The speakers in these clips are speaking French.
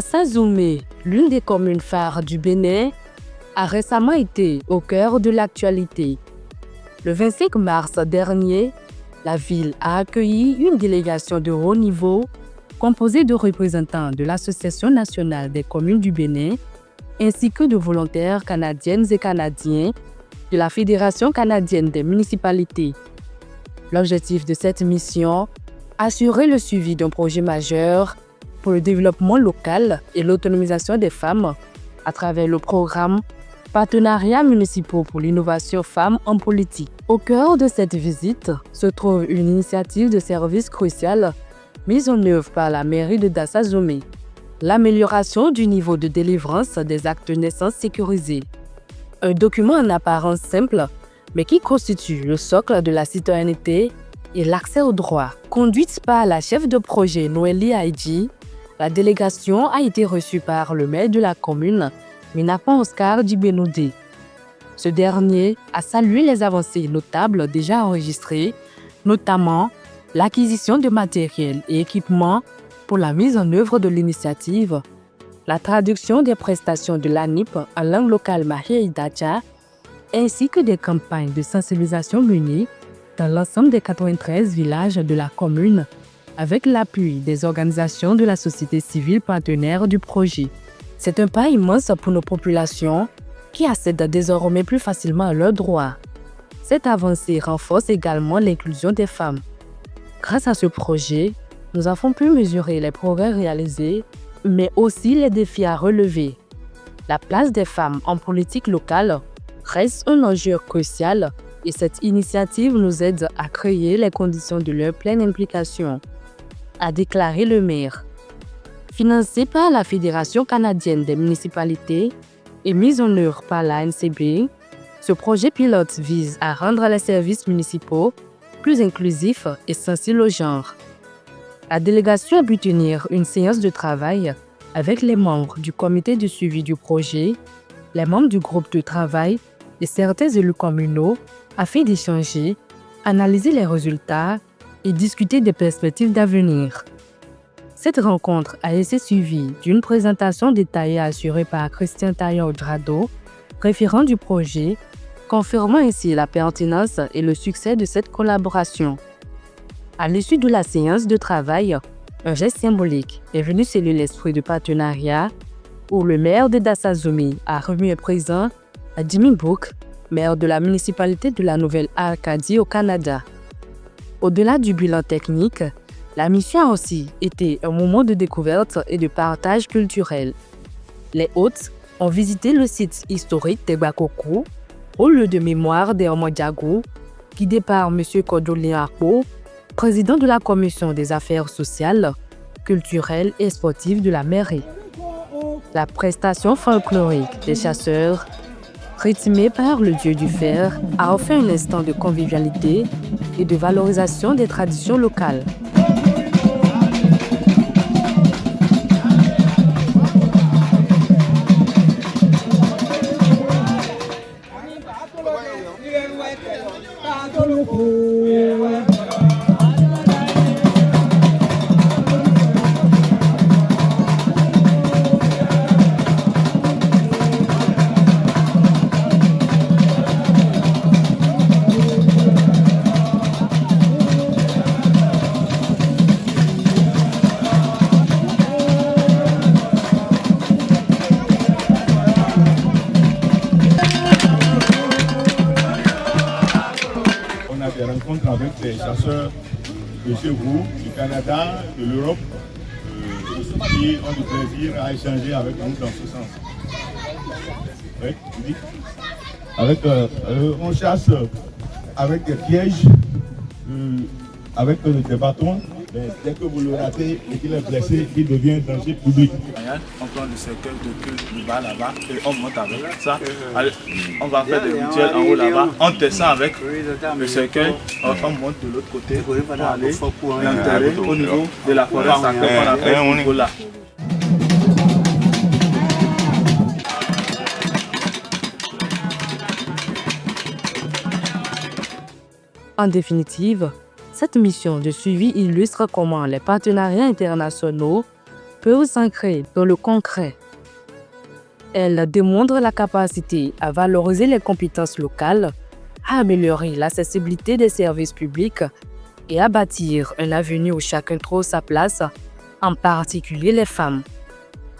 Dassa-Zoumé, l'une des communes phares du Bénin, a récemment été au cœur de l'actualité. Le 25 mars dernier, la ville a accueilli une délégation de haut niveau composée de représentants de l'Association nationale des communes du Bénin ainsi que de volontaires canadiennes et canadiens de la Fédération canadienne des municipalités. L'objectif de cette mission, assurer le suivi d'un projet majeur pour le développement local et l'autonomisation des femmes à travers le programme Partenariats municipaux pour l'innovation femmes en politique. Au cœur de cette visite se trouve une initiative de service cruciale mise en œuvre par la mairie de Dassa-Zoumé. L'amélioration du niveau de délivrance des actes de naissance sécurisés. Un document en apparence simple, mais qui constitue le socle de la citoyenneté et l'accès aux droits. Conduite par la chef de projet Noélie Haïdji, la délégation a été reçue par le maire de la commune, Minapon Oscar Dibenoudé. Ce dernier a salué les avancées notables déjà enregistrées, notamment l'acquisition de matériel et équipements pour la mise en œuvre de l'initiative, la traduction des prestations de l'ANIP en langue locale Mahé-Idacha, ainsi que des campagnes de sensibilisation menées dans l'ensemble des 93 villages de la commune avec l'appui des organisations de la société civile partenaires du projet. C'est un pas immense pour nos populations qui accèdent désormais plus facilement à leurs droits. Cette avancée renforce également l'inclusion des femmes. Grâce à ce projet, nous avons pu mesurer les progrès réalisés, mais aussi les défis à relever. La place des femmes en politique locale reste un enjeu crucial et cette initiative nous aide à créer les conditions de leur pleine implication, a déclaré le maire. Financé par la Fédération canadienne des municipalités et mis en œuvre par la NCB, ce projet pilote vise à rendre les services municipaux plus inclusifs et sensibles au genre. La délégation a pu tenir une séance de travail avec les membres du comité de suivi du projet, les membres du groupe de travail et certains élus communaux afin d'échanger, analyser les résultats et discuter des perspectives d'avenir. Cette rencontre a été suivie d'une présentation détaillée assurée par Christian Taillot-Drado, référent du projet, confirmant ainsi la pertinence et le succès de cette collaboration. À l'issue de la séance de travail, un geste symbolique est venu sceller l'esprit de partenariat où le maire de Dassa-Zoumé a remis un présent à Jimmy Book, maire de la municipalité de la Nouvelle-Acadie au Canada. Au-delà du bilan technique, la mission a aussi été un moment de découverte et de partage culturel. Les hôtes ont visité le site historique des Bakoko, au lieu de mémoire des Omodjago, guidé par M. Kodolin Arpo, président de la commission des affaires sociales, culturelles et sportives de la mairie. La prestation folklorique des chasseurs, rythmée par le dieu du fer, a offert un instant de convivialité et de valorisation des traditions locales. Des rencontres avec des chasseurs de chez vous, du Canada, de l'Europe, qui ont du plaisir à échanger avec nous dans ce sens. Oui, tu dis. On chasse avec des pièges, avec des bâtons, mais dès que vous le ratez et qu'il est blessé, il devient danger public. On prend le cercueil de queue du bas là-bas et on monte avec ça. Allez, on va faire des rituels en haut là-bas. On descend avec le cercueil, on monte de l'autre côté pour aller l'enterrer au niveau de la forêt sacrée qu'on appelle Nicolas. En définitive, cette mission de suivi illustre comment les partenariats internationaux peuvent s'ancrer dans le concret. Elles démontrent la capacité à valoriser les compétences locales, à améliorer l'accessibilité des services publics et à bâtir un avenir où chacun trouve sa place, en particulier les femmes.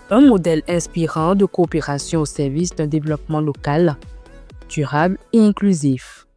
Un modèle inspirant de coopération au service d'un développement local, durable et inclusif.